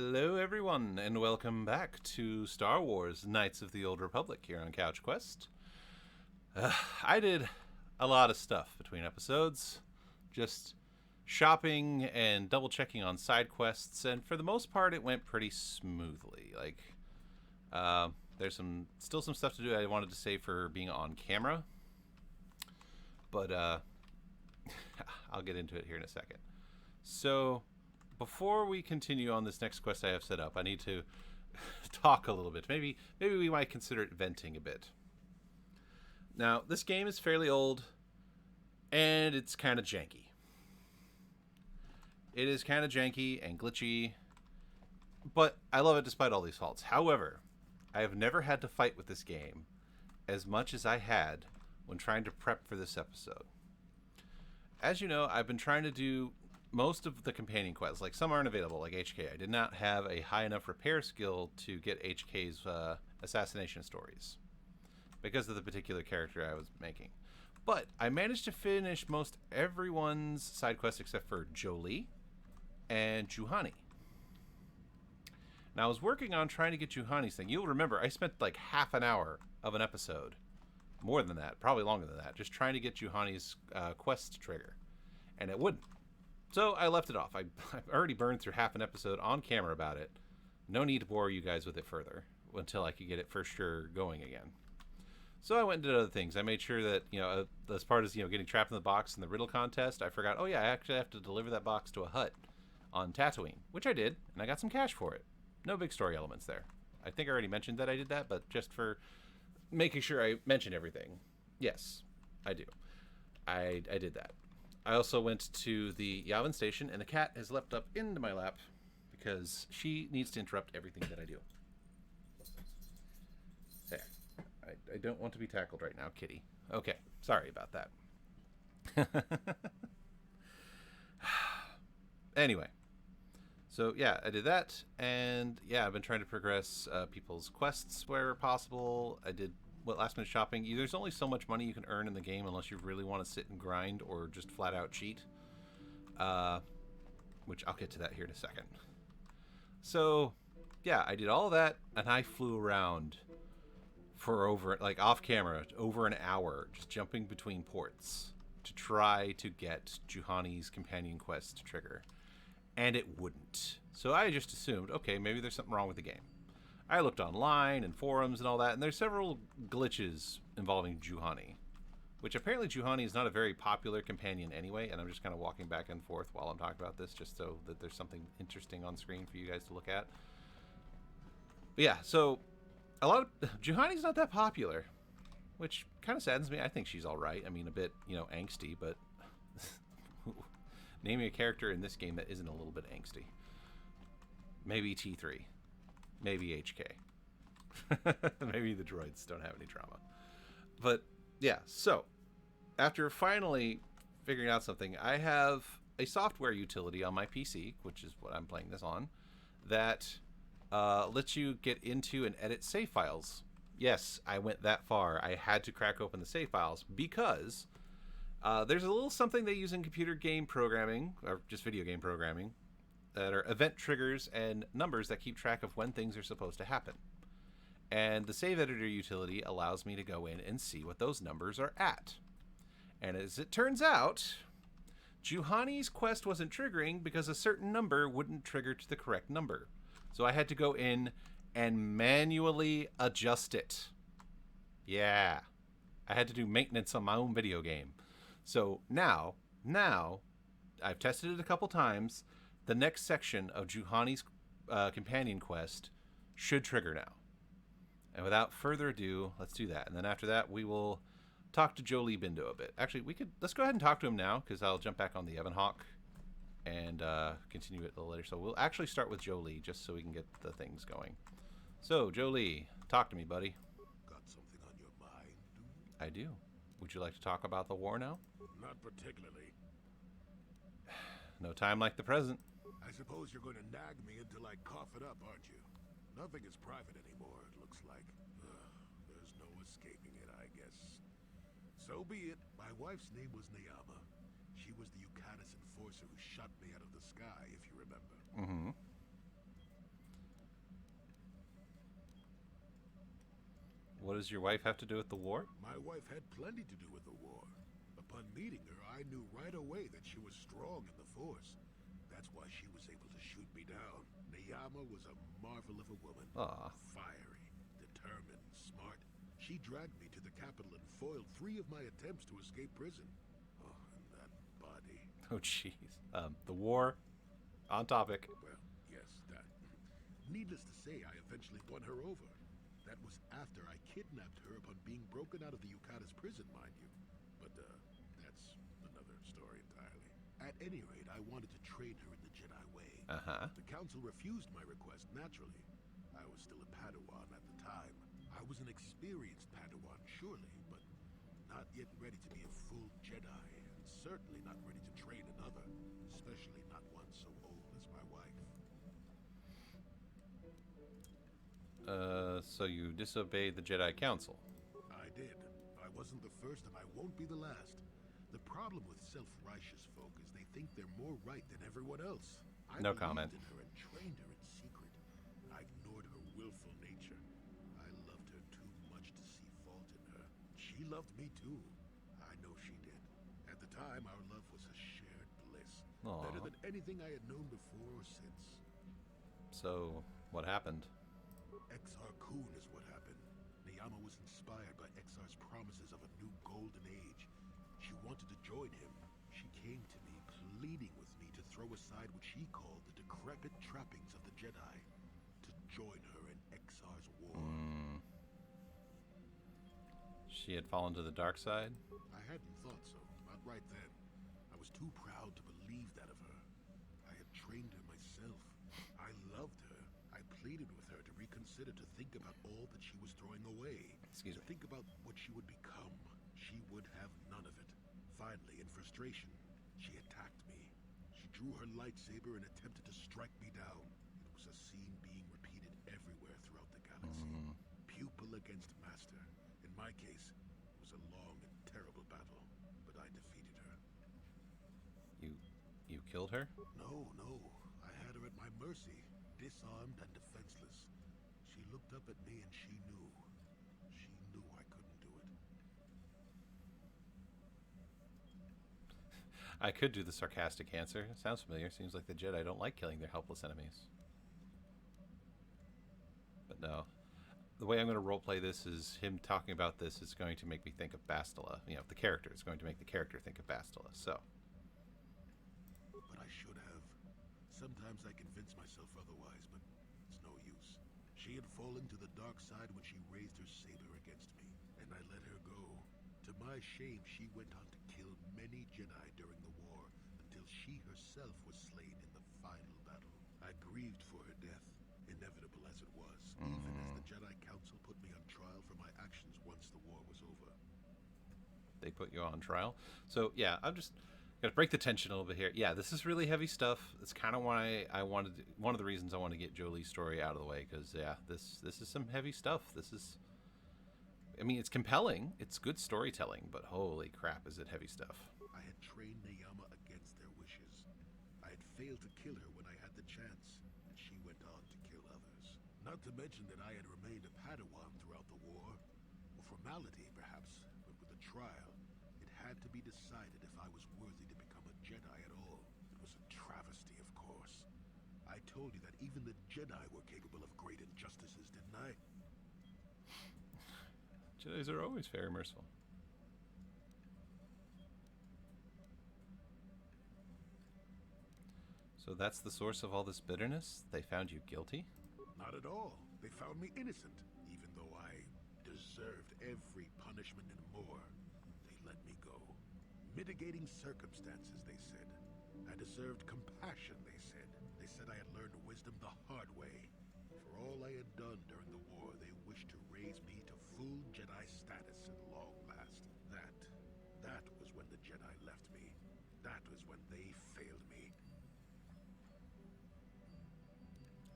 Hello, everyone, and welcome back to Star Wars Knights of the Old Republic here on CouchQuest. I did a lot of stuff between episodes, just shopping and double checking on side quests, and for the most part, it went pretty smoothly. There's still some stuff to do I wanted to save for being on camera, but I'll get into it here in a second. So, before we continue on this next quest I have set up, I need to talk a little bit. Maybe we might consider it venting a bit. Now, this game is fairly old, and it's kind of janky. It is kind of janky and glitchy, but I love it despite all these faults. However, I have never had to fight with this game as much as I had when trying to prep for this episode. As you know, I've been trying to do most of the companion quests. Like, some aren't available, like HK. I did not have a high enough repair skill to get HK's assassination stories because of the particular character I was making. But I managed to finish most everyone's side quest except for Jolie and Juhani. Now, I was working on trying to get Juhani's thing. You'll remember, I spent like half an hour of an episode, more than that, probably longer than that, just trying to get Juhani's quest trigger. And it wouldn't. So I left it off. I've already burned through half an episode on camera about it. No need to bore you guys with it further until I could get it for sure going again. So I went and did other things. I made sure that, as part of, getting trapped in the box in the riddle contest, I forgot, I actually have to deliver that box to a hut on Tatooine, which I did, and I got some cash for it. No big story elements there. I think I already mentioned that I did that, but just for making sure I mention everything. Yes, I do. I did that. I also went to the Yavin station, and the cat has leapt up into my lap because she needs to interrupt everything that I do. There. I don't want to be tackled right now, kitty. Okay, sorry about that. Anyway, so yeah, I did that, and yeah, I've been trying to progress people's quests where possible. I did last minute shopping. There's only so much money you can earn in the game unless you really want to sit and grind or just flat out cheat, which I'll get to that here in a second. So yeah, I did all that, and I flew around for off camera, over an hour, just jumping between ports to try to get Juhani's companion quest to trigger, and it wouldn't. So I just assumed, okay, maybe there's something wrong with the game. I looked online and forums and all that, and there's several glitches involving Juhani, which apparently Juhani is not a very popular companion anyway, and I'm just kind of walking back and forth while I'm talking about this just so that there's something interesting on screen for you guys to look at. But yeah, so Juhani's not that popular, which kind of saddens me. I think she's all right. I mean, a bit, angsty, but naming a character in this game that isn't a little bit angsty. Maybe T3. Maybe HK. Maybe the droids don't have any trauma. But yeah, so after finally figuring out something, I have a software utility on my PC, which is what I'm playing this on, that lets you get into and edit save files. Yes, I went that far. I had to crack open the save files because there's a little something they use in computer game programming, or just video game programming, that are event triggers and numbers that keep track of when things are supposed to happen. And the save editor utility allows me to go in and see what those numbers are at. And as it turns out, Juhani's quest wasn't triggering because a certain number wouldn't trigger to the correct number. So I had to go in and manually adjust it. Yeah. I had to do maintenance on my own video game. So now, I've tested it a couple times. The next section of Juhani's companion quest should trigger now. And without further ado, let's do that. And then after that, we will talk to Jolie Bindo a bit. Actually, let's go ahead and talk to him now, because I'll jump back on the Evan Hawk and continue it a little later. So we'll actually start with Jolie, just so we can get the things going. So, Jolie, talk to me, buddy. Got something on your mind, dude? I do. Would you like to talk about the war now? Not particularly. No time like the present. I suppose you're going to nag me until I cough it up, aren't you? Nothing is private anymore, it looks like. There's no escaping it, I guess. So be it. My wife's name was Nayama. She was the Yukatis enforcer who shot me out of the sky, if you remember. Mm-hmm. What does your wife have to do with the war? My wife had plenty to do with the war. Upon meeting her, I knew right away that she was strong in the Force. That's why she was able to shoot me down. Neyama was a marvel of a woman. Aw. Fiery, determined, smart. She dragged me to the capital and foiled 3 of my attempts to escape prison. Oh, and that body. Oh, jeez. The war, on topic. Well, yes, that. Needless to say, I eventually won her over. That was after I kidnapped her upon being broken out of the Yukata's prison, mind you. But, that's another story entirely. At any rate, I wanted to train her in the Jedi way. Uh-huh. The Council refused my request, naturally. I was still a Padawan at the time. I was an experienced Padawan, surely, but not yet ready to be a full Jedi, and certainly not ready to train another, especially not one so old as my wife. So you disobeyed the Jedi Council. I did. I wasn't the first, and I won't be the last. The problem with self-righteous folk is they think they're more right than everyone else. I No believed comment. in her and trained her in secret. I ignored her willful nature. I loved her too much to see fault in her. She loved me too. I know she did. At the time, our love was a shared bliss. Aw. Better than anything I had known before or since. So, what happened? Exar Kun is what happened. Neyama was inspired by Exar's promises of a new golden age. She wanted to join him. She came to me, pleading with me to throw aside what she called the decrepit trappings of the Jedi, to join her in Exar's war. She had fallen to the dark side? I hadn't thought so, not right then. I was too proud to believe that of her. I had trained her myself. I loved her. I pleaded with her to reconsider, to think about all that she was throwing away. Excuse to me. think about what she would become. She would have none of it. Finally, in frustration, she attacked me. She drew her lightsaber and attempted to strike me down. It was a scene being repeated everywhere throughout the galaxy. Pupil against master. In my case, it was a long and terrible battle, but I defeated her. You killed her? No, no. I had her at my mercy, disarmed and defenseless. She looked up at me and she knew. She knew I couldn't do it. I could do the sarcastic answer. Sounds familiar. Seems like the Jedi don't like killing their helpless enemies. But no. The way I'm going to roleplay this is him talking about this is going to make me think of Bastila. You know, the character is going to make the character think of Bastila. So, But I should have. Sometimes I convince myself otherwise, but it's no use. She had fallen to the dark side when she raised her saber against me, and I let her go. To my shame, she went on to kill many Jedi during the war, until she herself was slain in the final battle. I grieved for her death, inevitable as it was, even as the Jedi Council put me on trial for my actions once the war was over. they put you on trial. So, yeah, I'm just going to break the tension a little bit here. Yeah, this is really heavy stuff. It's kind of why I wanted to, one of the reasons I want to get Jolie's story out of the way, because, yeah, this is some heavy stuff. This is, I mean, it's compelling. It's good storytelling, but holy crap, is it heavy stuff. I had trained Neyama against their wishes. I had failed to kill her when I had the chance, and she went on to kill others. Not to mention that I had remained a Padawan throughout the war. A formality, perhaps, but with a trial, it had to be decided if I was worthy to become a Jedi at all. It was a travesty, of course. I told you that even the Jedi were capable of great injustices, didn't I? Jedis are always very merciful. So that's the source of all this bitterness? They found you guilty? Not at all. They found me innocent, even though I deserved every punishment and more. They let me go. Mitigating circumstances, they said. I deserved compassion, they said. They said I had learned wisdom the hard way. For all I had done during the war, they wished to raise me to full Jedi status at long last. That was when the Jedi left me. That was when they failed me.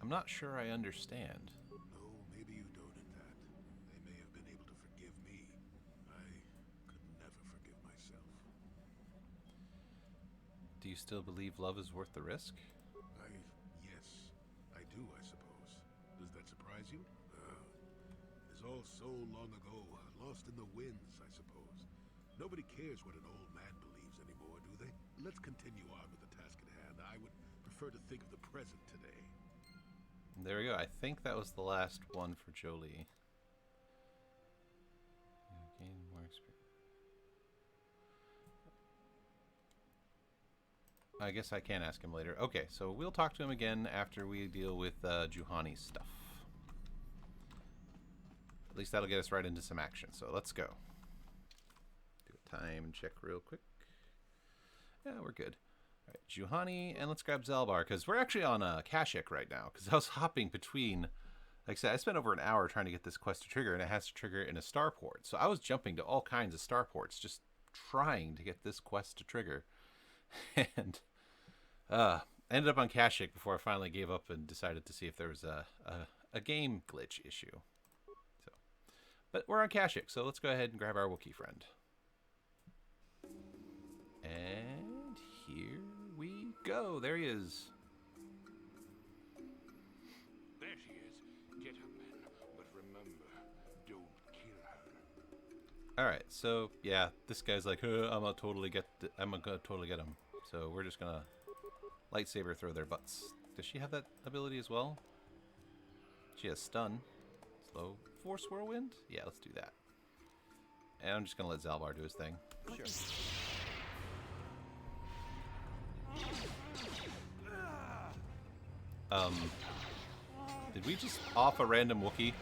I'm not sure I understand. No, maybe you don't in that. They may have been able to forgive me. I could never forgive myself. Do you still believe love is worth the risk? Yes, I do, I suppose. Does that surprise you? There's was all so long ago, lost in the winds, I suppose. Nobody cares what an old man believes anymore, do they? Let's continue on with the task at hand. I would prefer to think of the present today. There we go. I think that was the last one for Jolie. Gain more experience. I guess I can ask him later. Okay, so we'll talk to him again after we deal with Juhani's stuff. At least that'll get us right into some action. So let's go. Do a time check real quick. Yeah, we're good. All right, Juhani, and let's grab Zalbar, because we're actually on Kashyyyk right now, because I was hopping between... Like I said, I spent over an hour trying to get this quest to trigger, and it has to trigger in a starport. So I was jumping to all kinds of starports, just trying to get this quest to trigger. And ended up on Kashyyyk before I finally gave up and decided to see if there was a game glitch issue. So, but we're on Kashyyyk, so let's go ahead and grab our Wookiee friend. And here we go. There he is. There she is. Get her, men, but remember, don't kill her. All right, so yeah, this guy's like, I'm gonna totally get him. So we're just gonna lightsaber throw their butts. Does she have that ability as well? She has stun, slow, force whirlwind. Yeah, let's do that. And I'm just gonna let Zalbar do his thing. Sure. Did we just off a random Wookiee?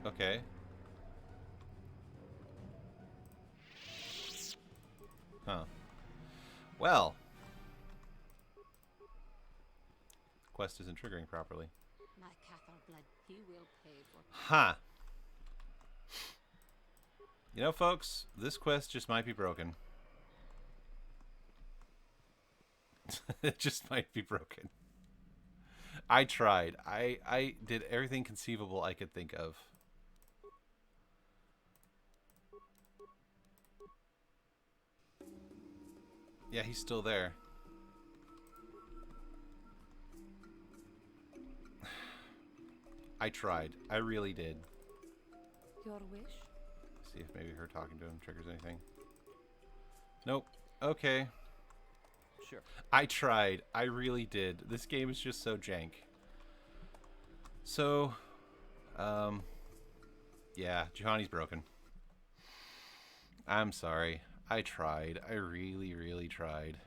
Okay. Huh. Well. The quest isn't triggering properly. My Cathar blood, he will pay for. Huh. You know, folks, this quest just might be broken. It just might be broken. I tried. I did everything conceivable I could think of. Yeah, he's still there. I tried. I really did. Your wish? See if maybe her talking to him triggers anything. Nope. Okay. Sure. I tried. I really did. This game is just so jank. So, yeah, Juhani's broken. I'm sorry. I tried. I really, really tried.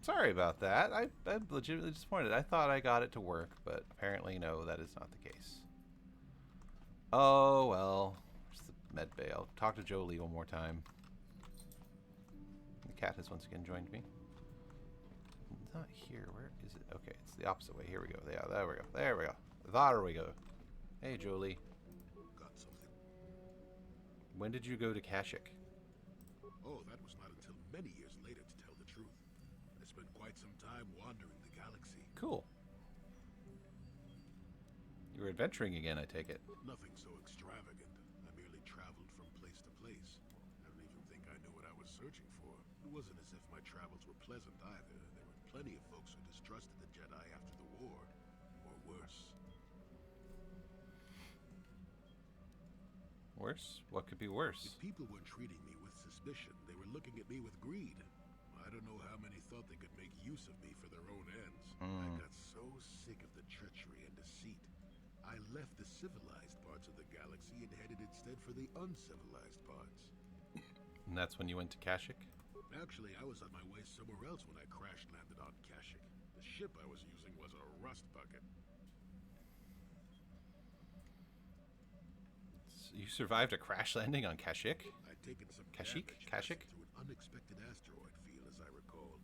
Sorry about that. I'm legitimately disappointed. I thought I got it to work, but apparently no, that is not the case. Oh, well. Where's the med bay? I'll talk to Jolie one more time. The cat has once again joined me. It's not here. Where is it? Okay, it's the opposite way. Here we go. Yeah, there we go. There we go. There we go. Hey, Jolie. Got something. When did you go to Kashyyyk? Oh, that was not until many years later, to tell the truth. I spent quite some time wandering the galaxy. Cool. You were adventuring again, I take it. Nothing so extravagant. I merely traveled from place to place. I don't even think I knew what I was searching for. It wasn't as if my travels were pleasant either. There were plenty of folks who distrusted the Jedi after the war. Or worse. Worse? What could be worse? If people weren't treating me with suspicion, they were looking at me with greed. I don't know how many thought they could make use of me for their own ends. I got so sick of the treachery and deceit. I left the civilized parts of the galaxy and headed instead for the uncivilized parts. And that's when you went to Kashyyyk? Actually, I was on my way somewhere else when I crash landed on Kashyyyk. The ship I was using was a rust bucket. So you survived a crash landing on Kashyyyk? I'd taken some Kashyyyk? damage Kashyyyk? through an unexpected asteroid field, as I recall.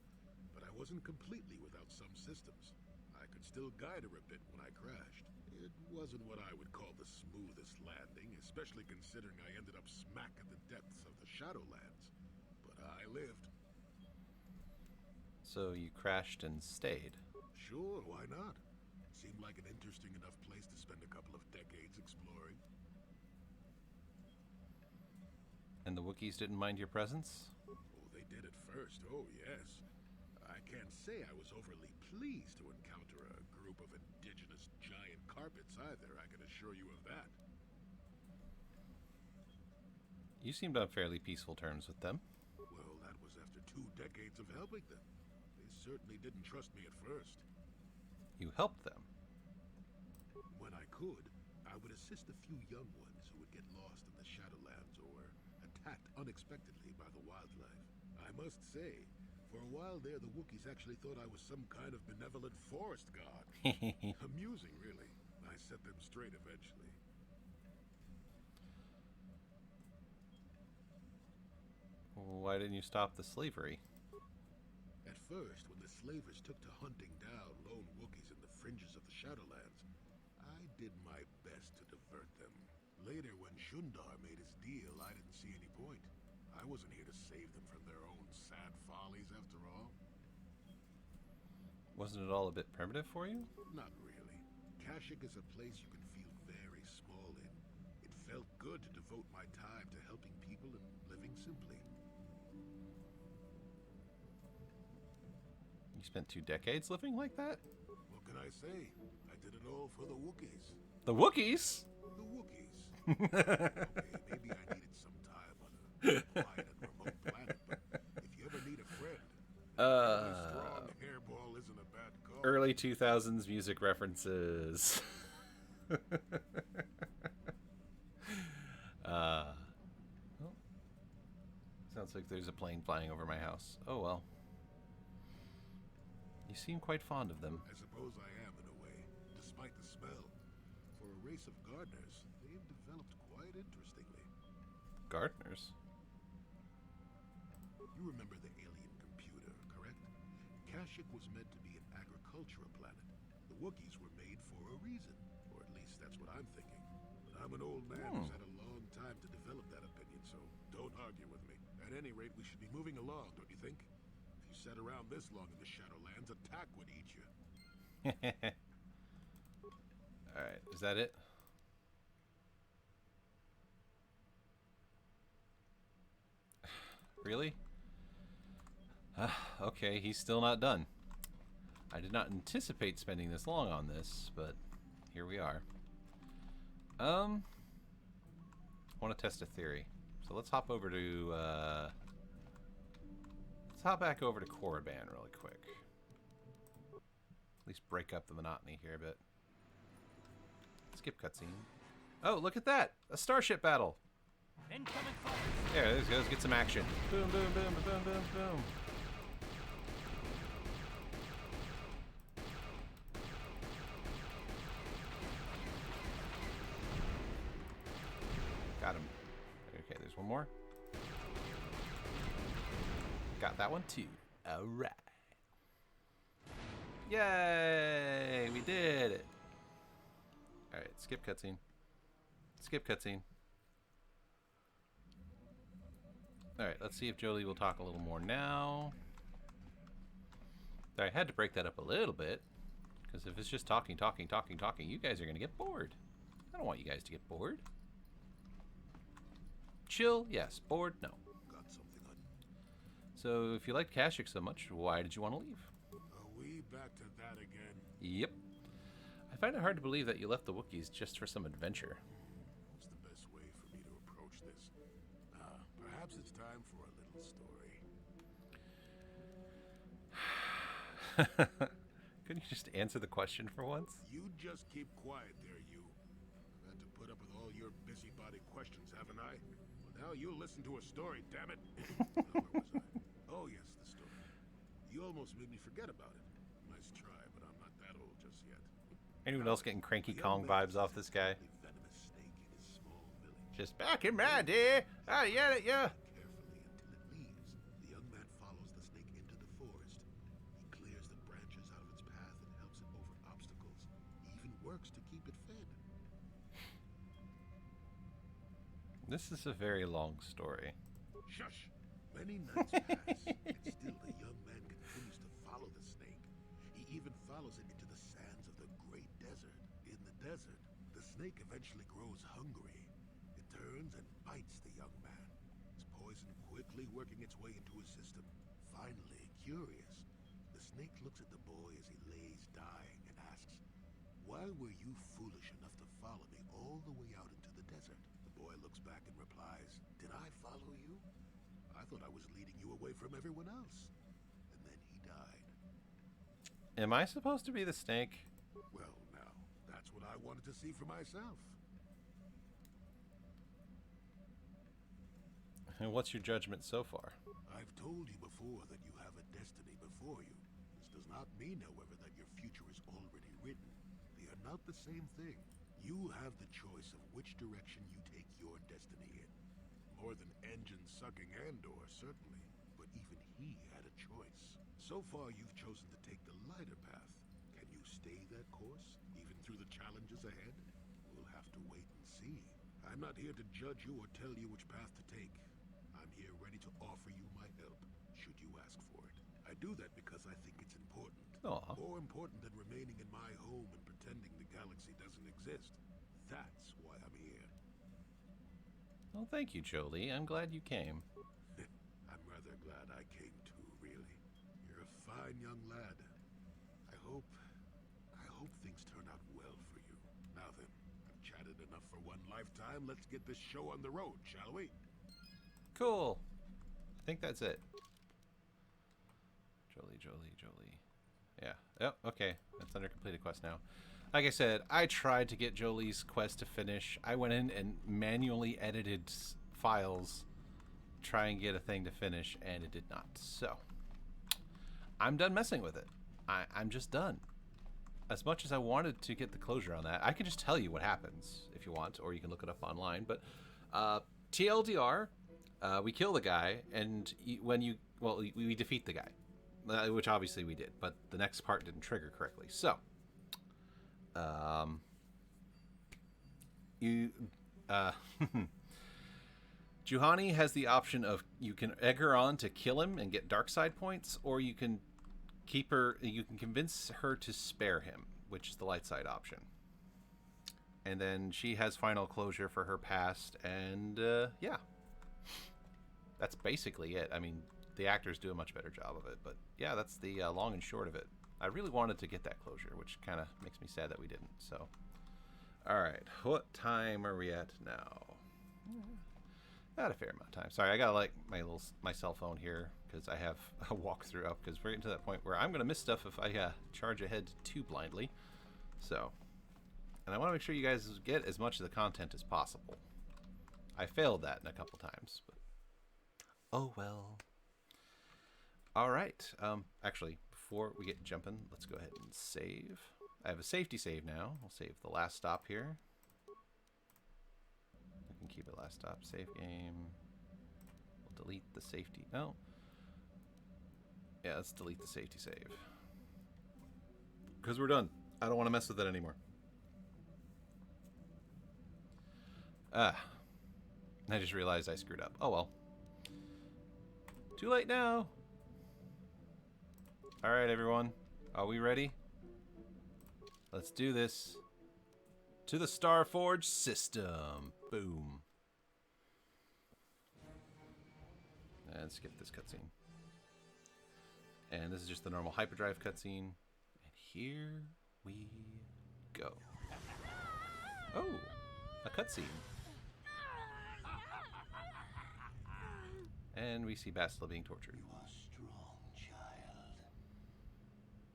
But I wasn't completely without some systems. I could still guide her a bit when I crashed. It wasn't what I would call the smoothest landing, especially considering I ended up smack at the depths of the Shadowlands. But I lived. So you crashed and stayed? Sure, why not? Seemed like an interesting enough place to spend a couple of decades exploring. And And the Wookiees didn't mind your presence? Oh, they did at first, oh yes. I can't say I was overly pleased to encounter a group of indigenous giant carpets either, I can assure you of that. You seemed on fairly peaceful terms with them. Well, that was after 2 decades of helping them. They certainly didn't trust me at first. You helped them. When I could, I would assist a few young ones who would get lost in the Shadowlands or attacked unexpectedly by the wildlife. I must say, for a while there, the Wookiees actually thought I was some kind of benevolent forest god. Amusing, really. I set them straight eventually. Why didn't you stop the slavery? At first, when the slavers took to hunting down lone Wookiees in the fringes of the Shadowlands, I did my best to divert them. Later, when Shundar made his deal, I didn't see any point. I wasn't here to save them from their own sad follies, after all. Wasn't it all a bit primitive for you? Not really. Kashyyyk is a place you can feel very small in. It felt good to devote my time to helping people and living simply. You spent 2 decades living like that? What can I say? I did it all for the Wookiees. The Wookiees? The Wookiees. Okay, maybe I needed some time on a quiet and remote planet, but if you ever need a friend, a strong hairball isn't a bad call. Early 2000s music references. Well, sounds like there's a plane flying over my house. Oh well. You seem quite fond of them. I suppose I am in a way, despite the smell. For a race of gardeners, they've developed quite interestingly. Gardeners? You remember the alien computer, correct? Kashyyyk was meant to be an agricultural planet. The Wookiees were made for a reason, or at least that's what I'm thinking. But I'm an old man who's had a long time to develop that opinion, so don't argue with me. At any rate, we should be moving along, don't you think? If you sat around this long in the Shadowlands, attack would eat you. Alright, is that it? Really? Okay, he's still not done. I did not anticipate spending this long on this, but here we are. I want to test a theory. So let's hop over to, let's hop back over to Korriban really quick. At least break up the monotony here a bit. Skip cutscene. Oh, look at that! A starship battle! There it goes. Get some action. Boom, boom, boom, boom, boom, boom. Got him. Okay, there's one more. Got that one too. Alright. Yay! We did it! Alright, skip cutscene. Skip cutscene. Alright, let's see if Jolie will talk a little more now. I had to break that up a little bit. Because if it's just talking, you guys are going to get bored. I don't want you guys to get bored. Chill, yes. Bored, no. Got something on. So, if you liked Kashyyyk so much, why did you want to leave? Are we back to that again? Yep. I find it hard to believe that you left the Wookiees just for some adventure. What's the best way for me to approach this? Perhaps it's time for a little story. Couldn't you just answer the question for once? You just keep quiet there, you. I've had to put up with all your busybody questions, haven't I? Well, now you listen to a story, damn it. Now, where was I? Oh, yes, the story. You almost made me forget about it. Nice try, but I'm not that old just yet. Anyone else getting Cranky Kong vibes off this guy? Venomous snake in his small village. Just back in my day. Oh, yeah, yeah. Carefully until it leaves. The young man follows the snake into the forest. He clears the branches out of its path and helps it over obstacles. He even works to keep it fed. This is a very long story. Shush! Many nights pass, and still the young man continues to follow the snake. He even follows it into the sands of the great desert. In the desert, the snake eventually grows hungry. It turns and bites the young man. It's poison quickly working its way into his system. Finally, curious, the snake looks at the boy as he lays dying and asks, "Why were you foolish enough to follow me all the way out into the desert?" The boy looks back and replies, "Did I follow you? I thought I was leading you away from everyone else." And then he died. Am I supposed to be the snake? Well, now, that's what I wanted to see for myself. And what's your judgment so far? I've told you before that you have a destiny before you. This does not mean, however, that your future is already written. They are not the same thing. You have the choice of which direction you take your destiny in. More than engine-sucking Andor, certainly, but even he had a choice. So far, you've chosen to take the lighter path. Can you stay that course, even through the challenges ahead? We'll have to wait and see. I'm not here to judge you or tell you which path to take. I'm here ready to offer you my help, should you ask for it. I do that because I think it's important. Aw. More important than remaining in my home and pretending the galaxy doesn't exist. That's why I'm here. Well, thank you, Jolie. I'm glad you came. I'm rather glad I came too, really. You're a fine young lad. I hope things turn out well for you. Now then, I've chatted enough for one lifetime. Let's get this show on the road, shall we? Cool. I think that's it. Jolie. Yeah. Yep, okay. That's under completed quest now. Like I said, I tried to get Jolie's quest to finish. I went in and manually edited files, try and get a thing to finish, and it did not. So, I'm done messing with it. I'm just done. As much as I wanted to get the closure on that, I can just tell you what happens if you want, or you can look it up online. But TLDR, we kill the guy, and we defeat the guy, which obviously we did. But the next part didn't trigger correctly. So, Juhani has the option of you can egg her on to kill him and get dark side points, or you can convince her to spare him, which is the light side option. And then she has final closure for her past, and yeah, that's basically it. I mean, the actors do a much better job of it, but yeah, that's the long and short of it. I really wanted to get that closure, which kind of makes me sad that we didn't. So, all right, what time are we at now? Not a fair amount of time. Sorry, I gotta like my cell phone here because I have a walkthrough up, because we're getting to that point where I'm gonna miss stuff if I charge ahead too blindly. So, and I want to make sure you guys get as much of the content as possible. I failed that in a couple times, but oh well. All right. Actually, before we get jumping, let's go ahead and save. I have a safety save now. We'll save the last stop here. I can keep it last stop. Save game. We'll delete the safety. No. Yeah, let's delete the safety save. Because we're done. I don't want to mess with it anymore. I just realized I screwed up. Oh well. Too late now. Alright, everyone. Are we ready? Let's do this. To the Starforge system. Boom. And skip this cutscene. And this is just the normal hyperdrive cutscene. And here we go. Oh, a cutscene. And we see Bastila being tortured. You are strong, child.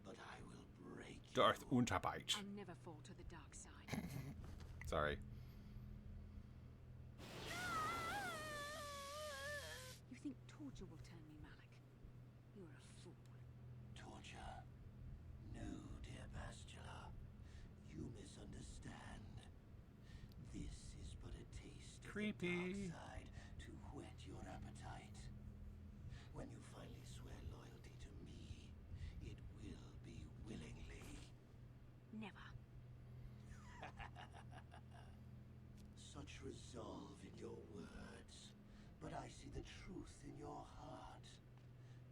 But I will break Darth you. Unterbite. I'll never fall to the dark side. Sorry. You think torture will turn me, Malik? You're a fool. Torture? No, dear Bastila. You misunderstand. This is but a taste Creepy. of the dark side to whet your appetite. When you finally swear loyalty to me, it will be willingly. Never. Such resolve in your words, but I see the truth in your heart.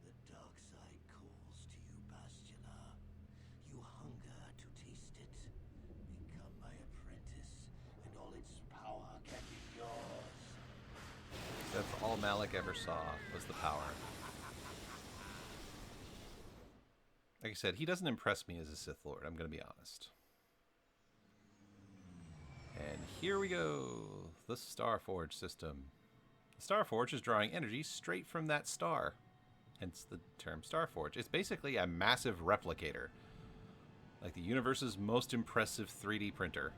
The dark side calls to you, Bastila. You hunger to taste it. Become my apprentice, and all its power can be yours. That's all all Malik ever saw was the power. Like I said, he doesn't impress me as a Sith Lord, I'm going to be honest. And here we go. The Starforge system. The Starforge is drawing energy straight from that star. Hence the term Starforge. It's basically a massive replicator. Like the universe's most impressive 3D printer.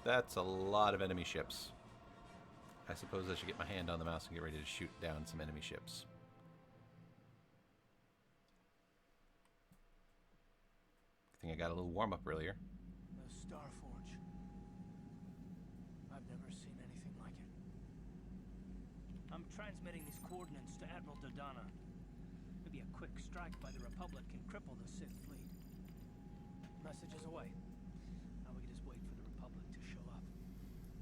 That's a lot of enemy ships. I suppose I should get my hand on the mouse and get ready to shoot down some enemy ships. I think I got a little warm up earlier. The Starforge. I've never seen anything like it. I'm transmitting these coordinates to Admiral Dodonna. Maybe a quick strike by the Republic can cripple the Sith fleet. Message is away. Now we can just wait for the Republic to show up.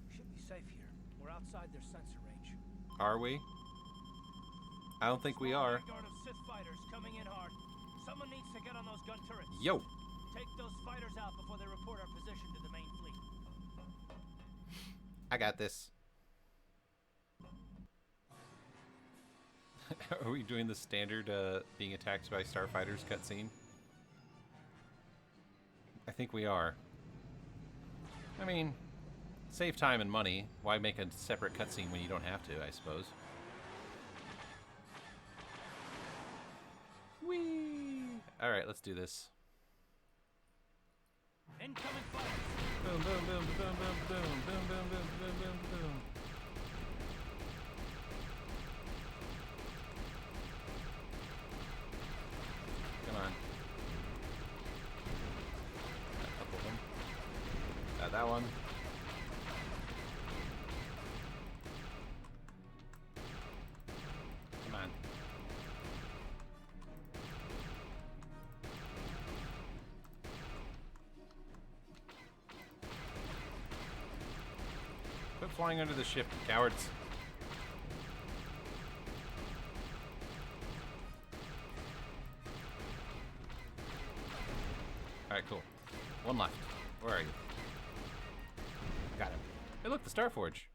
We should be safe here. We're outside their sensor range. Are we? I don't think we are. Vanguard of Sith fighters coming in hard. Someone needs to get on those gun turrets. Yo! Take those fighters out before they report our position to the main fleet. I got this. Are we doing the standard being attacked by starfighters cutscene? I think we are. I mean, save time and money. Why make a separate cutscene when you don't have to, I suppose. Whee! Alright, let's do this. Incoming fighters. Boom, boom, boom, boom, boom, boom, boom, boom, boom, boom, boom, boom. Come on. Got a couple of them. Got that one. Come on. Quit flying under the ship, you cowards. Alright, cool. One left. Where are you? Got him. Hey, look, the Starforge.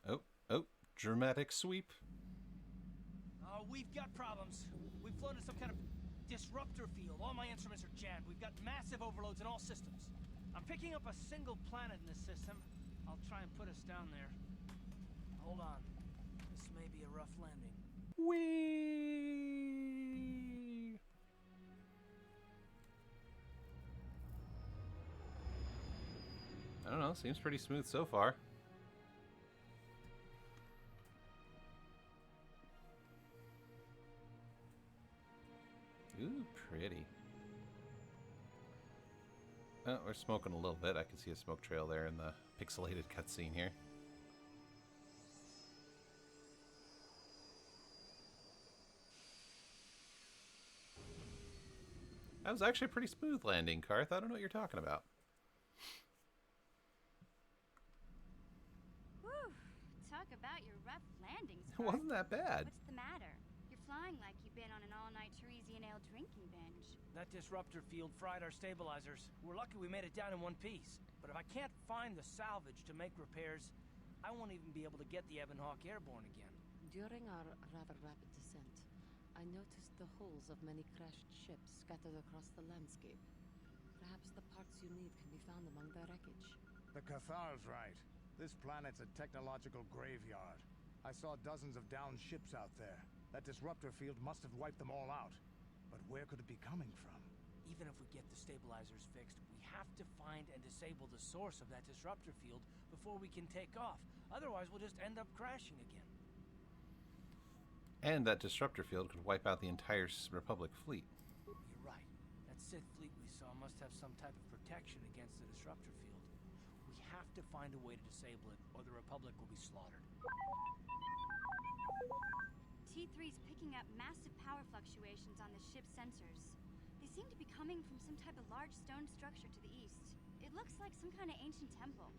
Oh, oh, dramatic sweep. We've got problems. We've flown to some kind of disruptor field. All my instruments are jammed. We've got massive overloads in all systems. I'm picking up a single planet in this system. I'll try and put us down there. Hold on. This may be a rough landing. Whee! I don't know, seems pretty smooth so far. Ooh, pretty. Oh, we're smoking a little bit. I can see a smoke trail there in the pixelated cutscene here. That was actually a pretty smooth landing, Karth. I don't know what you're talking about. Whew. Talk about your rough landings, It wasn't that bad. What's the matter? You're flying like you've been on an all-night Teresian ale drinking binge. That disruptor field fried our stabilizers. We're lucky we made it down in one piece. But if I can't find the salvage to make repairs, I won't even be able to get the Ebon Hawk airborne again. During our rather rapid descent, I noticed the hulls of many crashed ships scattered across the landscape. Perhaps the parts you need can be found among the wreckage. The Cathar's right. This planet's a technological graveyard. I saw dozens of downed ships out there. That disruptor field must have wiped them all out. But where could it be coming from? Even if we get the stabilizers fixed, we have to find and disable the source of that disruptor field before we can take off. Otherwise, we'll just end up crashing again. And that disruptor field could wipe out the entire Republic fleet. You're right. That Sith fleet we saw must have some type of protection against the disruptor field. We have to find a way to disable it, or the Republic will be slaughtered. T3's picking up massive power fluctuations on the ship's sensors. They seem to be coming from some type of large stone structure to the east. It looks like some kind of ancient temple.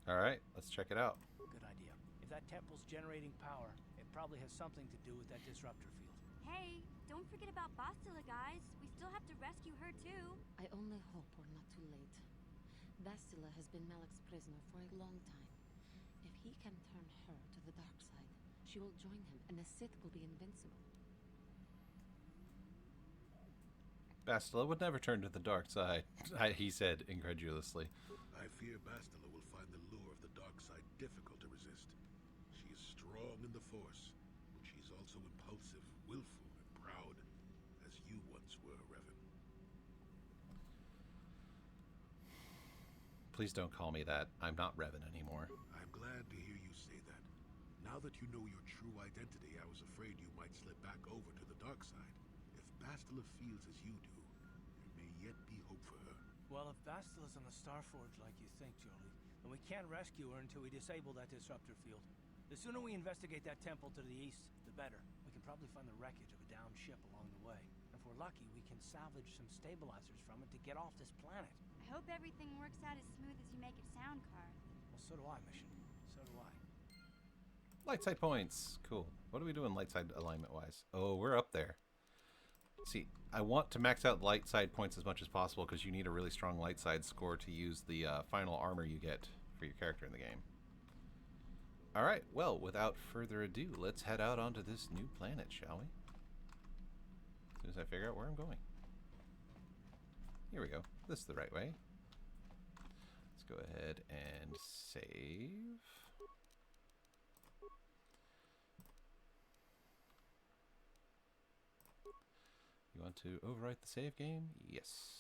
Alright, let's check it out. Good idea. If that temple's generating power, it probably has something to do with that disruptor field. Hey, don't forget about Bastila, guys. We still have to rescue her, too. I only hope we're not too late. Bastila has been Malik's prisoner for a long time. If he can turn her to the dark side, she will join him, and the Sith will be invincible. Bastila would never turn to the dark side, he said incredulously. I fear Bastila will find the lure of the dark side difficult to resist. She is strong in the Force, but she's also impulsive, willful, and proud, as you once were, Revan. Please don't call me that. I'm not Revan anymore. I'm glad to hear you say that. Now that you know your true identity, I was afraid you might slip back over to the dark side. If Bastila feels as you do, there may yet be hope for her. Well, if Bastila's on the Starforge like you think, Jolie, then we can't rescue her until we disable that disruptor field. The sooner we investigate that temple to the east, the better. We can probably find the wreckage of a downed ship along the way. If we're lucky, we can salvage some stabilizers from it to get off this planet. I hope everything works out as smooth as you make it sound, Karth. Well, so do I, Mission. So do I. Light side points. Cool. What are we doing light side alignment wise? Oh, we're up there. See, I want to max out light side points as much as possible because you need a really strong light side score to use the final armor you get for your character in the game. Alright, well, without further ado, let's head out onto this new planet, shall we? As soon as I figure out where I'm going. Here we go. This is the right way. Let's go ahead and save. You want to overwrite the save game? Yes.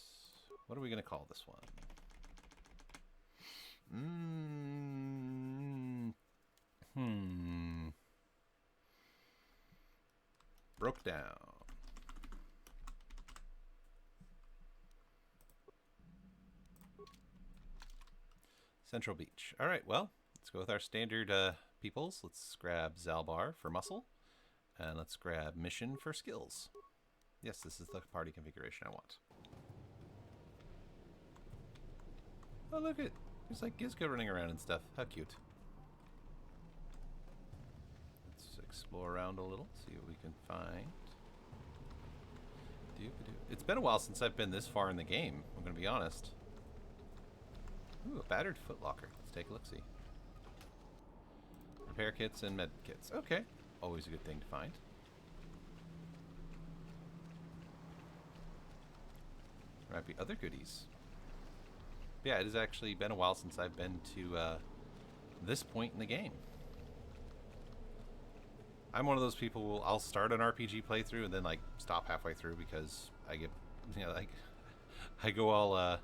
What are we going to call this one? Broke down. Central Beach. All right, well, let's go with our standard peoples. Let's grab Zalbar for muscle. And let's grab Mission for skills. Yes, this is the party configuration I want. Oh, look at, there's like Gizka running around and stuff. How cute. Let's explore around a little, see what we can find. It's been a while since I've been this far in the game, I'm going to be honest. Ooh, a battered footlocker. Let's take a look-see. Repair kits and med kits. Okay, always a good thing to find. There might be other goodies. But yeah, it has actually been a while since I've been to this point in the game. I'm one of those people who I'll start an RPG playthrough and then like stop halfway through because I get, you know, like I go all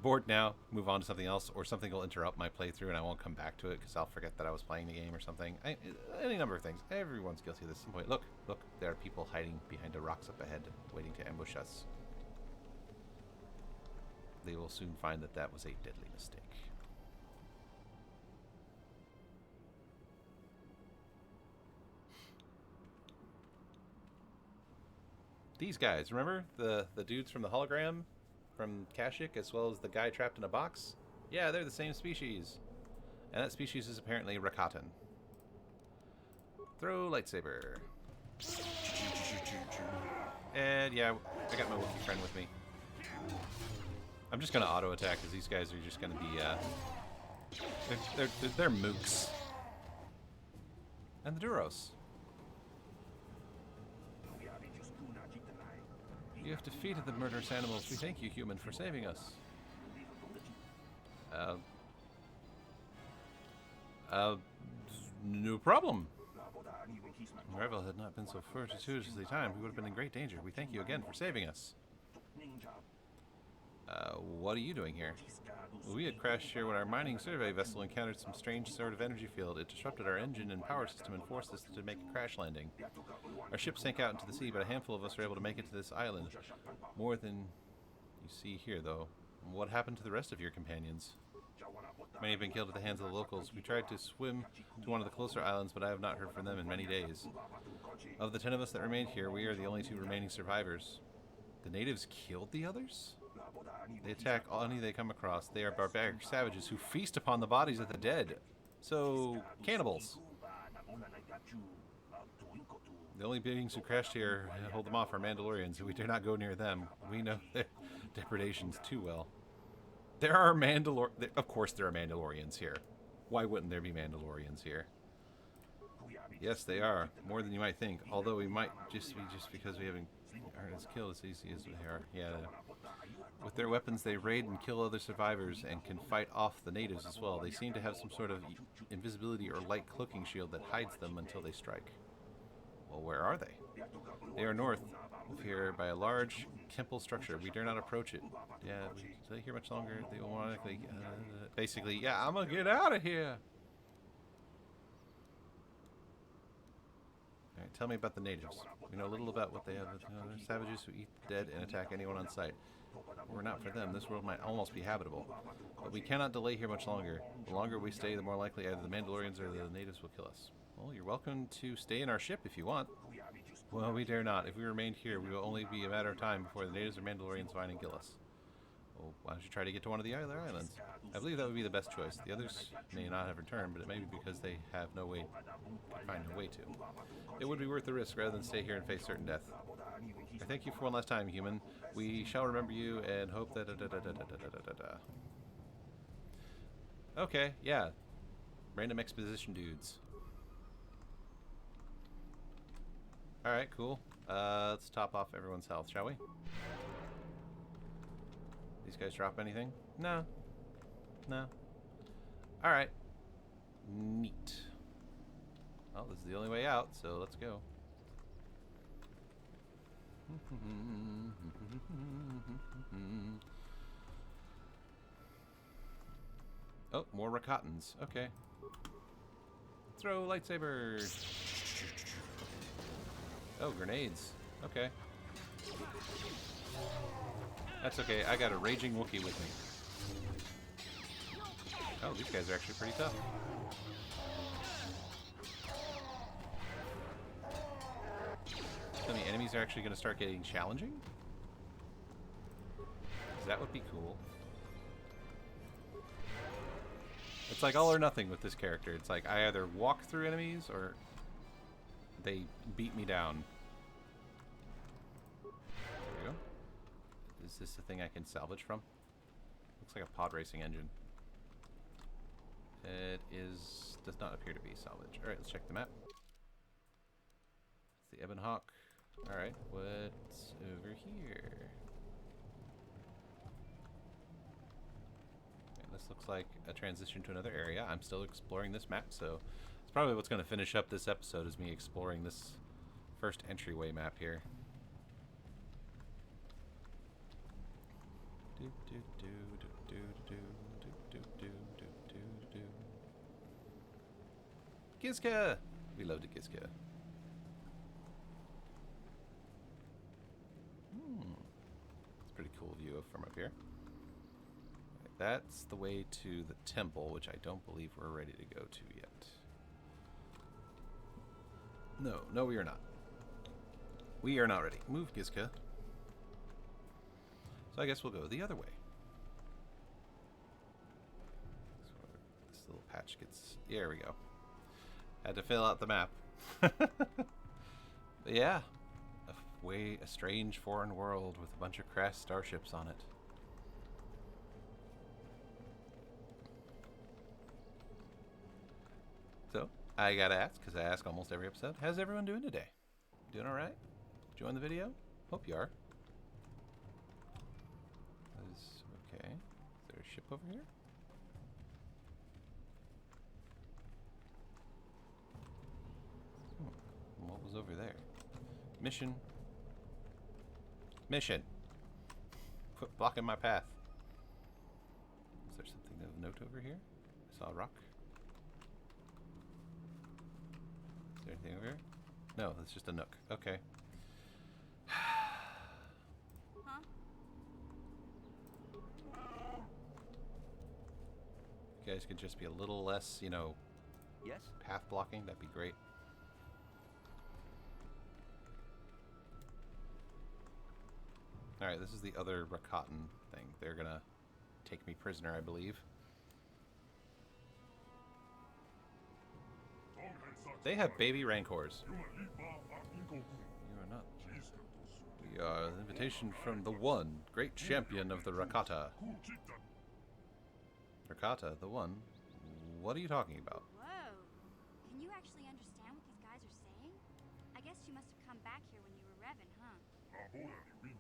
bored now, move on to something else, or something will interrupt my playthrough and I won't come back to it because I'll forget that I was playing the game or something. Any number of things. Everyone's guilty of this at some point. Look, there are people hiding behind the rocks up ahead, waiting to ambush us. They will soon find that that was a deadly mistake. These guys, remember? The dudes from the hologram from Kashyyyk, as well as the guy trapped in a box? Yeah, they're the same species. And that species is apparently Rakatan. Throw lightsaber. And yeah, I got my Wookiee friend with me. I'm just gonna auto attack because these guys are just gonna be they're mooks. And the Duros. You have defeated the murderous animals. We thank you, human, for saving us. No problem. If Revel had not been so fortuitously timed, we would have been in great danger. We thank you again for saving us. What are you doing here? We had crashed here when our mining survey vessel encountered some strange sort of energy field. It disrupted our engine and power system and forced us to make a crash landing. Our ship sank out into the sea, but a handful of us were able to make it to this island. More than you see here, though. What happened to the rest of your companions? Many have been killed at the hands of the locals. We tried to swim to one of the closer islands, but I have not heard from them in many days. Of the 10 of us that remained here, we are the only 2 remaining survivors. The natives killed the others? They attack any they come across. They are barbaric savages who feast upon the bodies of the dead. So, cannibals. The only beings who crashed here and hold them off are Mandalorians, and we dare not go near them. We know their depredations too well. There are Of course there are Mandalorians here. Why wouldn't there be Mandalorians here? Yes, they are. More than you might think. Although we might just because we haven't aren't as killed as easy as they are. Yeah. With their weapons, they raid and kill other survivors and can fight off the natives as well. They seem to have some sort of invisibility or light cloaking shield that hides them until they strike. Well, where are they? They are north of here by a large temple structure. We dare not approach it. Yeah, if we stay here much longer, they will automatically... basically, yeah, I'm gonna get out of here! Alright, tell me about the natives. We know little about what they have. They're savages who eat the dead and attack anyone on sight. Were not for them, this world might almost be habitable. But we cannot delay here much longer. The longer we stay, the more likely either the Mandalorians or the natives will kill us. Well, you're welcome to stay in our ship if you want. Well, we dare not. If we remain here, we will only be a matter of time before the natives or Mandalorians find and kill us. Well, why don't you try to get to one of the other islands? I believe that would be the best choice. The others may not have returned, but it may be because they have no way to find a way to. It would be worth the risk rather than stay here and face certain death. I thank you for one last time, human. We shall remember you and hope that... Okay, yeah. Random exposition dudes. Alright, cool. Let's top off everyone's health, shall we? These guys drop anything? No. No. Alright. Neat. Well, this is the only way out, so let's go. Oh, more Rakatans. Okay. Throw lightsabers. Oh, grenades. Okay. That's okay. I got a raging Wookiee with me. Oh, these guys are actually pretty tough. Tell me, enemies are actually going to start getting challenging? That would be cool. It's like all or nothing with this character. It's like I either walk through enemies or they beat me down. There we go. Is this the thing I can salvage from? Looks like a pod racing engine. It does not appear to be salvage. Alright, let's check the map. It's the Ebon Hawk. Alright, what's over here? Okay, this looks like a transition to another area. I'm still exploring this map, so it's probably what's going to finish up this episode is me exploring this first entryway map here. Gizka! We loved it, Gizka. It's a pretty cool view from up here. Right, that's the way to the temple, which I don't believe we're ready to go to yet. No, we are not. We are not ready. Move, Gizka. So I guess we'll go the other way. So this little patch gets... There we go. Had to fill out the map. But yeah. A strange foreign world with a bunch of crashed starships on it. So, I gotta ask, because I ask almost every episode, how's everyone doing today? Doing alright? Enjoying the video? Hope you are. Okay. Is there a ship over here? What was over there? Mission. Mission. Quit blocking my path. Is there something of note over here? I saw a rock. Is there anything over here? No, that's just a nook. Okay. Huh? You guys could just be a little less, you know, Yes? path blocking. That'd be great. Alright, this is the other Rakatan thing. They're gonna take me prisoner, I believe. They have baby rancors. You are not. We are an invitation from the one, great champion of the Rakata. Rakata, the one? What are you talking about? Whoa. Can you actually understand what these guys are saying? I guess you must have come back here when you were Revan, huh?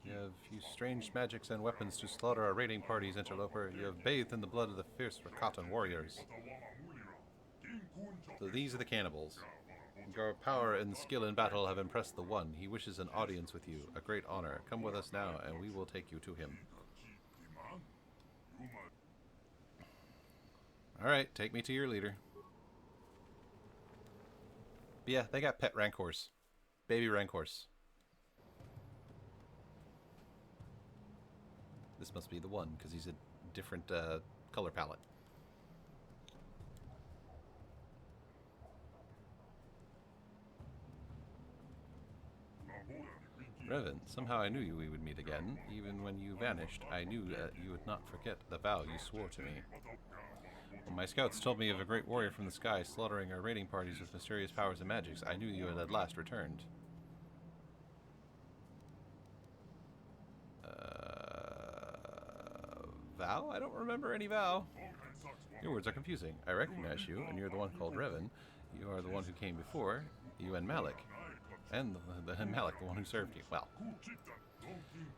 You have used strange magics and weapons to slaughter our raiding parties, interloper. You have bathed in the blood of the fierce Rakatan warriors. So these are the cannibals. Your power and skill in battle have impressed the One. He wishes an audience with you, a great honor. Come with us now, and we will take you to him. Alright, take me to your leader. But yeah, they got pet rancors. Baby rancors. This must be the one, because he's a different color palette. Revan, somehow I knew we would meet again. Even when you vanished, I knew that you would not forget the vow you swore to me. When my scouts told me of a great warrior from the sky slaughtering our raiding parties with mysterious powers and magics, I knew you had at last returned. Vow? I don't remember any vow. Your words are confusing. I recognize you, and you're the one called Revan. You are the one who came before, you and Malik. And Malik, the one who served you. Well,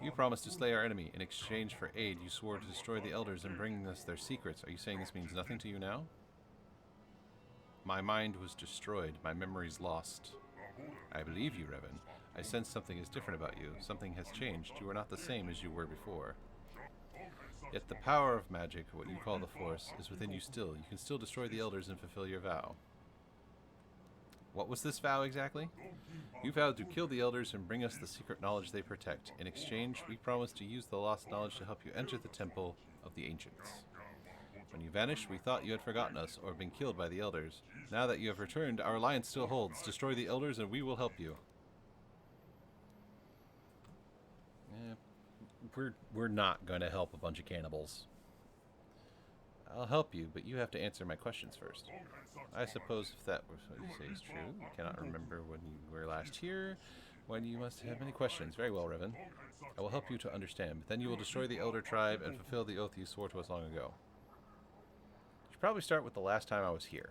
you promised to slay our enemy. In exchange for aid, you swore to destroy the elders and bring us their secrets. Are you saying this means nothing to you now? My mind was destroyed. My memories lost. I believe you, Revan. I sense something is different about you. Something has changed. You are not the same as you were before. Yet the power of magic, what you call the Force, is within you still. You can still destroy the elders and fulfill your vow. What was this vow exactly? You vowed to kill the elders and bring us the secret knowledge they protect. In exchange, we promised to use the lost knowledge to help you enter the temple of the ancients. When you vanished, we thought you had forgotten us or been killed by the elders. Now that you have returned, our alliance still holds. Destroy the elders and we will help you. We're not going to help a bunch of cannibals. I'll help you, but you have to answer my questions first. I suppose if that was what you say is true, you cannot remember when you were last here, when you must have many questions. Very well, Revan. I will help you to understand, but then you will destroy the Elder Tribe and fulfill the oath you swore to us long ago. You should probably start with the last time I was here.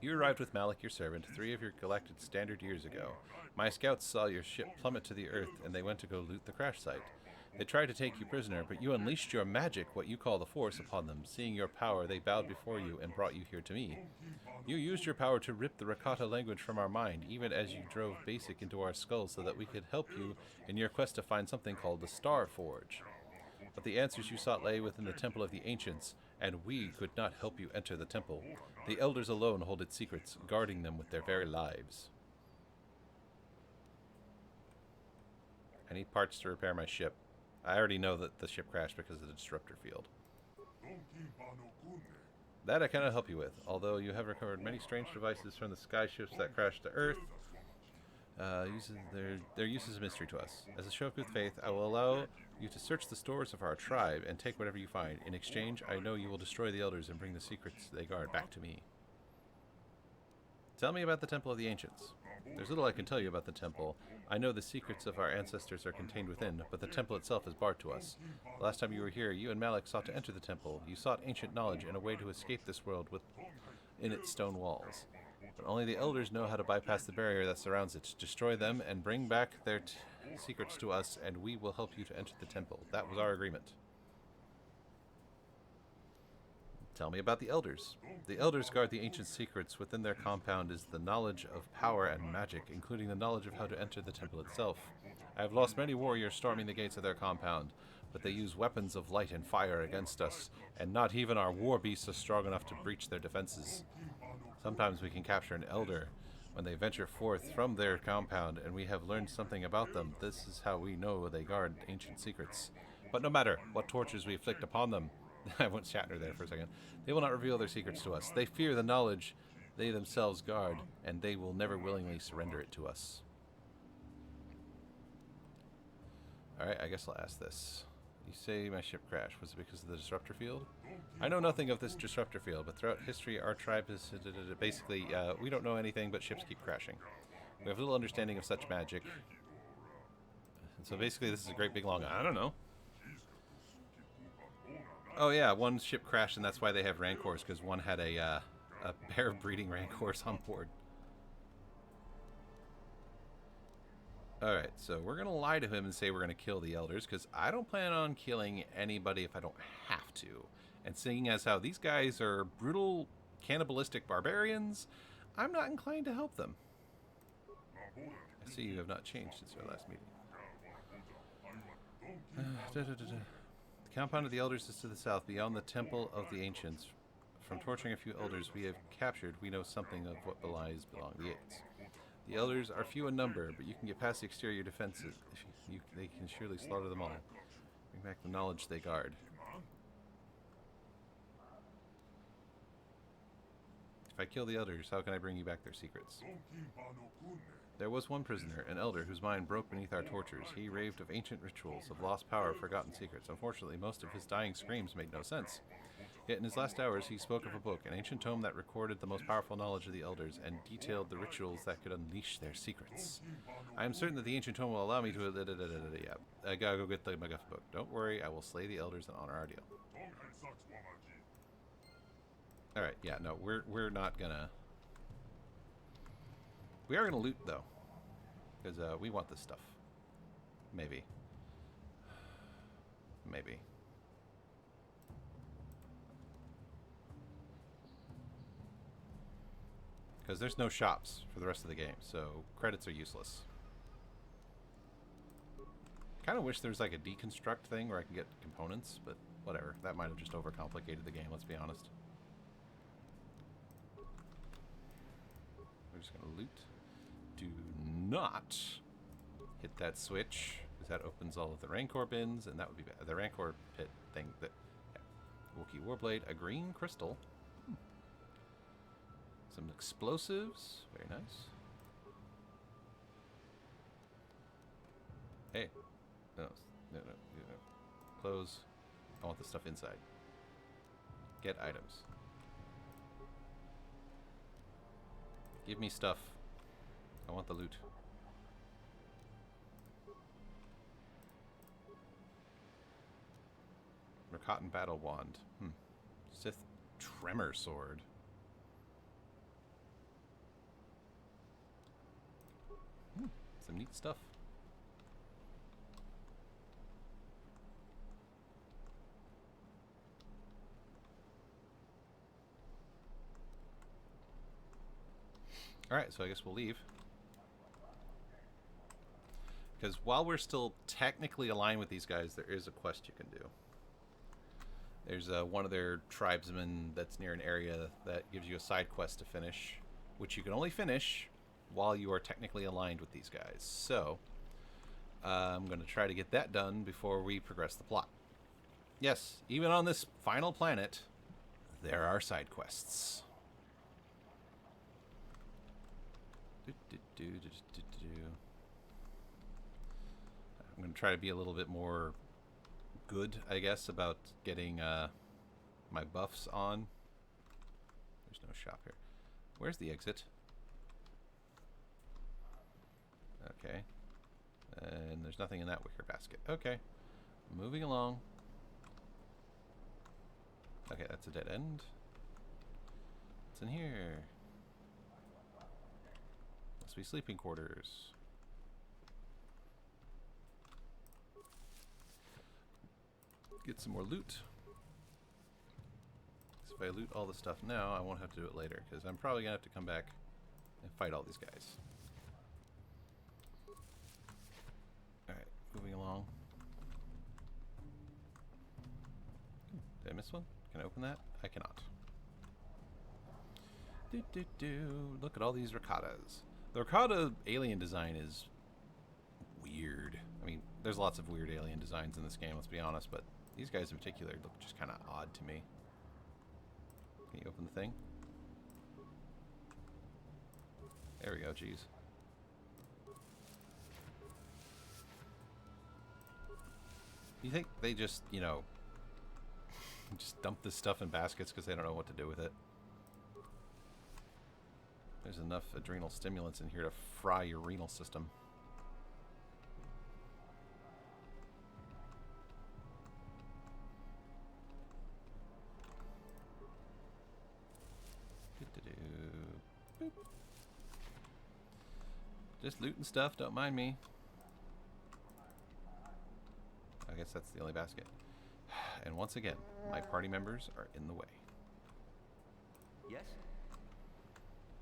You arrived with Malik, your servant, 3 of your galactic standard years ago. My scouts saw your ship plummet to the earth, and they went to go loot the crash site. They tried to take you prisoner, but you unleashed your magic, what you call the Force, upon them. Seeing your power, they bowed before you and brought you here to me. You used your power to rip the Rakata language from our mind, even as you drove Basic into our skulls so that we could help you in your quest to find something called the Star Forge. But the answers you sought lay within the Temple of the Ancients, and we could not help you enter the temple. The Elders alone hold its secrets, guarding them with their very lives. I need parts to repair my ship. I already know that the ship crashed because of the disruptor field. That I cannot help you with, although you have recovered many strange devices from the sky ships that crashed to Earth. Their use is a mystery to us. As a show of good faith, I will allow you to search the stores of our tribe and take whatever you find. In exchange, I know you will destroy the elders and bring the secrets they guard back to me. Tell me about the Temple of the Ancients. There's little I can tell you about the temple. I know the secrets of our ancestors are contained within, but the temple itself is barred to us. The last time you were here, you and Malik sought to enter the temple. You sought ancient knowledge and a way to escape this world within its stone walls. But only the elders know how to bypass the barrier that surrounds it. Destroy them and bring back their secrets to us, and we will help you to enter the temple. That was our agreement. Tell me about the elders. The elders guard the ancient secrets. Within their compound is the knowledge of power and magic, including the knowledge of how to enter the temple itself. I have lost many warriors storming the gates of their compound, but they use weapons of light and fire against us, and not even our war beasts are strong enough to breach their defenses. Sometimes we can capture an elder when they venture forth from their compound, and we have learned something about them. This is how we know they guard ancient secrets. But no matter what tortures we inflict upon them, I went Shatner there for a second. They will not reveal their secrets to us. They fear the knowledge they themselves guard, and they will never willingly surrender it to us. Alright, I guess I'll ask this. You say my ship crashed. Was it because of the disruptor field? I know nothing of this disruptor field, but throughout history, our tribe has... Basically, we don't know anything, but ships keep crashing. We have little understanding of such magic. And so basically, this is a great big long... I don't know. Oh yeah, one ship crashed, and that's why they have Rancors, because one had a pair of breeding Rancors on board. Alright, so we're going to lie to him and say we're going to kill the elders, because I don't plan on killing anybody if I don't have to. And seeing as how these guys are brutal, cannibalistic barbarians, I'm not inclined to help them. I see you have not changed since our last meeting. The compound of the elders is to the south, beyond the temple of the ancients. From torturing a few elders we have captured, we know something of what belies belong to the Eights. The elders are few in number, but you can get past the exterior defenses. They can surely slaughter them all. Bring back the knowledge they guard. If I kill the elders, how can I bring you back their secrets? There was one prisoner, an elder, whose mind broke beneath our tortures. He raved of ancient rituals, of lost power, forgotten secrets. Unfortunately, most of his dying screams made no sense. Yet in his last hours, he spoke of a book, an ancient tome that recorded the most powerful knowledge of the elders and detailed the rituals that could unleash their secrets. I am certain that the ancient tome will allow me to... Yeah, I gotta go get the MacGuffin book. Don't worry, I will slay the elders and honor our deal. Alright, yeah, no, we're not gonna... We are gonna loot, though. Because we want this stuff. Maybe. Maybe. Because there's no shops for the rest of the game, so credits are useless. Kind of wish there was like a deconstruct thing where I can get components, but whatever. That might have just overcomplicated the game, let's be honest. We're just going to loot. Do not hit that switch, because that opens all of the Rancor bins, and that would be bad. The Rancor pit thing. That, yeah. Wookiee Warblade, a green crystal. Some explosives. Very nice. Hey. No. Close. I want the stuff inside. Get items. Give me stuff. I want the loot. Mercotton Battle Wand. Sith Tremor Sword. Some neat stuff. Alright, so I guess we'll leave. Because while we're still technically aligned with these guys, there is a quest you can do. There's one of their tribesmen that's near an area that gives you a side quest to finish, which you can only finish while you are technically aligned with these guys. So, I'm going to try to get that done before we progress the plot. Yes, even on this final planet, there are side quests. I'm going to try to be a little bit more good, I guess, about getting my buffs on. There's no shop here. Where's the exit? Okay. And there's nothing in that wicker basket. Okay. Moving along. Okay, that's a dead end. What's in here? Must be sleeping quarters. Get some more loot. If I loot all the stuff now, I won't have to do it later, because I'm probably going to have to come back and fight all these guys. Alright, moving along. Did I miss one? Can I open that? I cannot. Look at all these Ricottas. The Ricotta alien design is weird. I mean, there's lots of weird alien designs in this game, let's be honest, but these guys in particular look just kind of odd to me. Can you open the thing? There we go, jeez. You think they just, you know, just dump this stuff in baskets because they don't know what to do with it? There's enough adrenal stimulants in here to fry your renal system. Boop. Just looting stuff, don't mind me. I guess that's the only basket. And once again, my party members are in the way. Yes?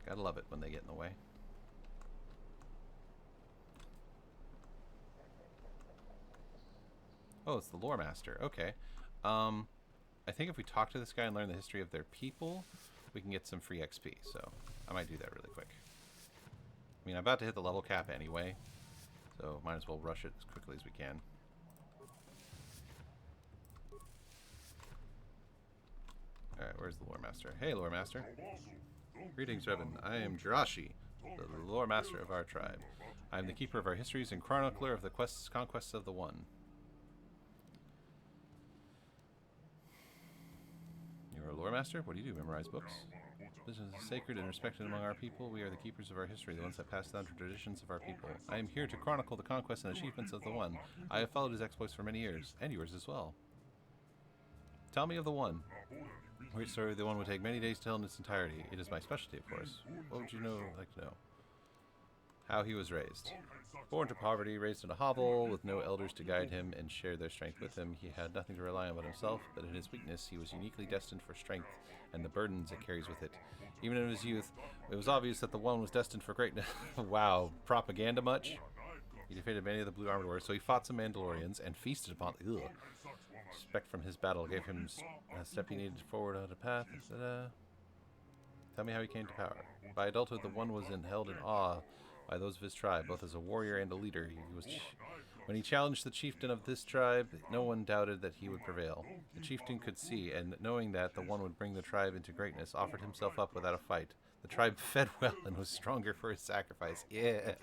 Gotta love it when they get in the way. Oh, it's the lore master. Okay. I think if we talk to this guy and learn the history of their people, we can get some free XP. So I might do that really quick. I mean, I'm about to hit the level cap anyway, so might as well rush it as quickly as we can. Alright, where's the lore master? Hey, lore master. Greetings, Revan. I am Jirashi, the lore master of our tribe. I am the keeper of our histories and chronicler of the conquests of the One. You're a lore master? What do you do? Memorize books? Business is sacred and respected among our people. We are the keepers of our history, the ones that pass down the traditions of our people. I am here to chronicle the conquests and achievements of the One. I have followed his exploits for many years, and yours as well. Tell me of the One. Great story. The One would take many days to tell in its entirety. It is my specialty, of course. What would you like to know? How he was raised. Born to poverty, raised in a hovel, with no elders to guide him and share their strength with him, he had nothing to rely on but himself, but in his weakness he was uniquely destined for strength and the burdens it carries with it. Even in his youth, it was obvious that the One was destined for greatness. Wow, propaganda much? He defeated many of the blue armored warriors, so he fought some Mandalorians and feasted upon... Ugh. Respect from his battle gave him a step he needed forward on a path. Tell me how he came to power. By adulthood, the One was held in awe by those of his tribe, both as a warrior and a leader. When he challenged the chieftain of this tribe, no one doubted that he would prevail. The chieftain could see, and knowing that the One would bring the tribe into greatness, offered himself up without a fight. The tribe fed well and was stronger for his sacrifice. Yeah.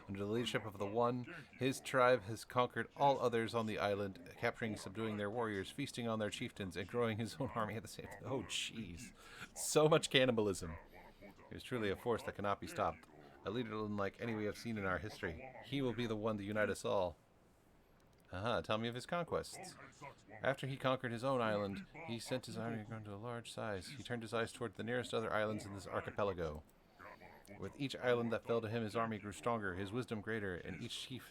Under the leadership of the One, his tribe has conquered all others on the island, capturing and subduing their warriors, feasting on their chieftains, and growing his own army at the same time. Oh, jeez. So much cannibalism. He was truly a force that cannot be stopped. A leader unlike any we have seen in our history. He will be the one to unite us all. Tell me of his conquests. After he conquered his own island, he sent his army grown to a large size. He turned his eyes toward the nearest other islands in this archipelago. With each island that fell to him, his army grew stronger, his wisdom greater, and each chief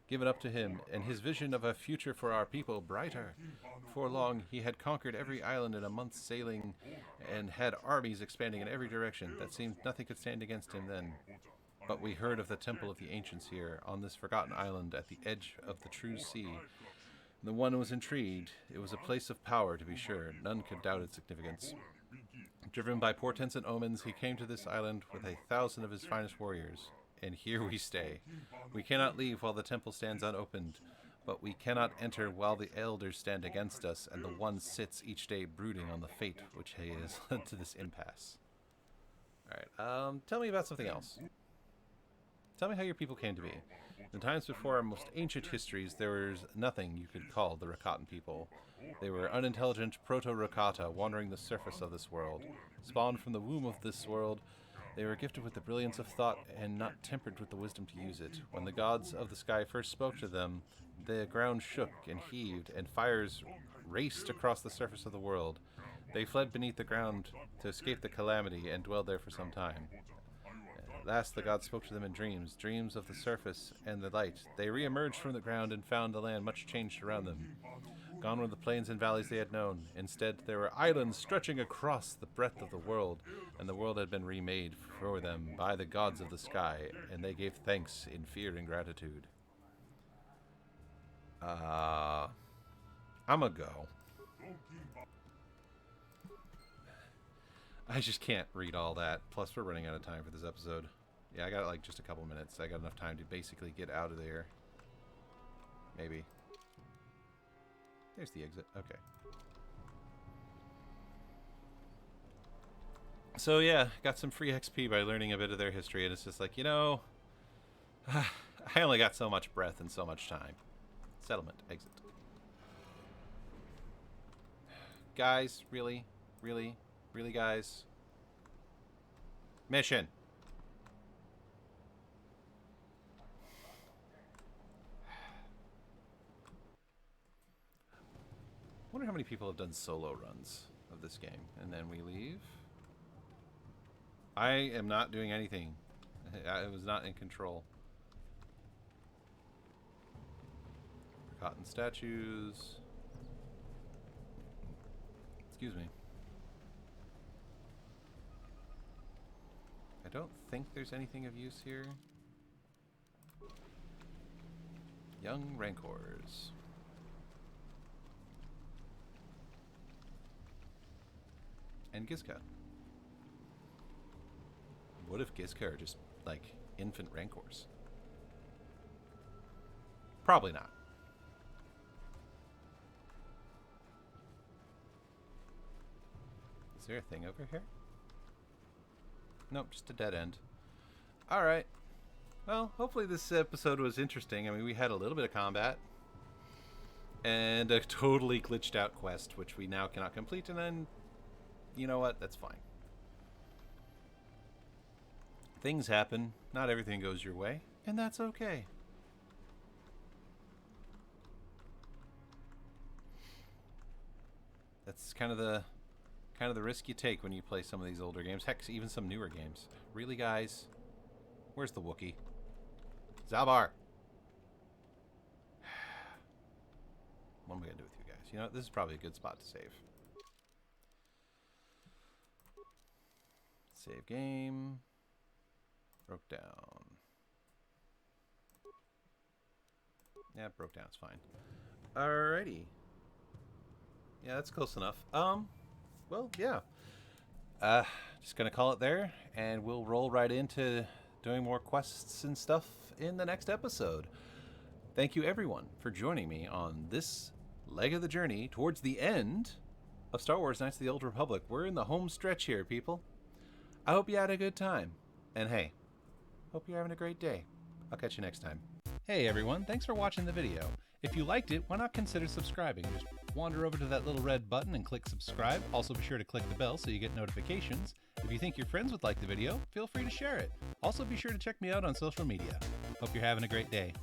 given up to him, and his vision of a future for our people brighter. Before long, he had conquered every island in a month's sailing, and had armies expanding in every direction. That seemed nothing could stand against him then. But we heard of the temple of the ancients here, on this forgotten island at the edge of the true sea. The One was intrigued. It was a place of power, to be sure. None could doubt its significance. Driven by portents and omens, he came to this island with 1,000 of his finest warriors. And here we stay. We cannot leave while the temple stands unopened, but we cannot enter while the elders stand against us, and the One sits each day brooding on the fate which has led to this impasse. Alright, tell me about something else. Tell me how your people came to be. In times before our most ancient histories, there was nothing you could call the Rakatan people. They were unintelligent proto-Rakata, wandering the surface of this world. Spawned from the womb of this world, they were gifted with the brilliance of thought and not tempered with the wisdom to use it. When the gods of the sky first spoke to them, the ground shook and heaved, and fires raced across the surface of the world. They fled beneath the ground to escape the calamity and dwelled there for some time. At last the gods spoke to them in dreams, dreams of the surface and the light. They re-emerged from the ground and found the land much changed around them. Gone were the plains and valleys they had known. Instead, there were islands stretching across the breadth of the world, and the world had been remade for them by the gods of the sky, and they gave thanks in fear and gratitude. I'ma go. I just can't read all that. Plus, we're running out of time for this episode. Yeah, I got like just a couple minutes. I got enough time to basically get out of there. Maybe. There's the exit. Okay. So yeah, got some free XP by learning a bit of their history, and it's just like, you know, I only got so much breath and so much time. Settlement. Exit. Guys, really? Really? Really, guys? Mission. I wonder how many people have done solo runs of this game. And then we leave. I am not doing anything. I was not in control. Forgotten statues. Excuse me. I don't think there's anything of use here. Young Rancors. And Gizka. What if Gizka are just, like, infant Rancors? Probably not. Is there a thing over here? Nope, just a dead end. Alright. Well, hopefully this episode was interesting. I mean, we had a little bit of combat. And a totally glitched out quest, which we now cannot complete, and then... You know what? That's fine. Things happen. Not everything goes your way, and that's okay. That's kind of the risk you take when you play some of these older games. Heck, even some newer games. Really, guys? Where's the Wookiee? Zalbar! What am I gonna do with you guys? You know what? This is probably a good spot to save. Save game. Broke down. Yeah, broke down. It's fine. Alrighty. Yeah, that's close enough. Well, yeah. Just gonna call it there, and we'll roll right into doing more quests and stuff in the next episode. Thank you, everyone, for joining me on this leg of the journey towards the end of Star Wars Knights of the Old Republic. We're in the home stretch here, people. I hope you had a good time. And hey, hope you're having a great day. I'll catch you next time. Hey everyone, thanks for watching the video. If you liked it, why not consider subscribing? Just wander over to that little red button and click subscribe. Also be sure to click the bell so you get notifications. If you think your friends would like the video, feel free to share it. Also be sure to check me out on social media. Hope you're having a great day.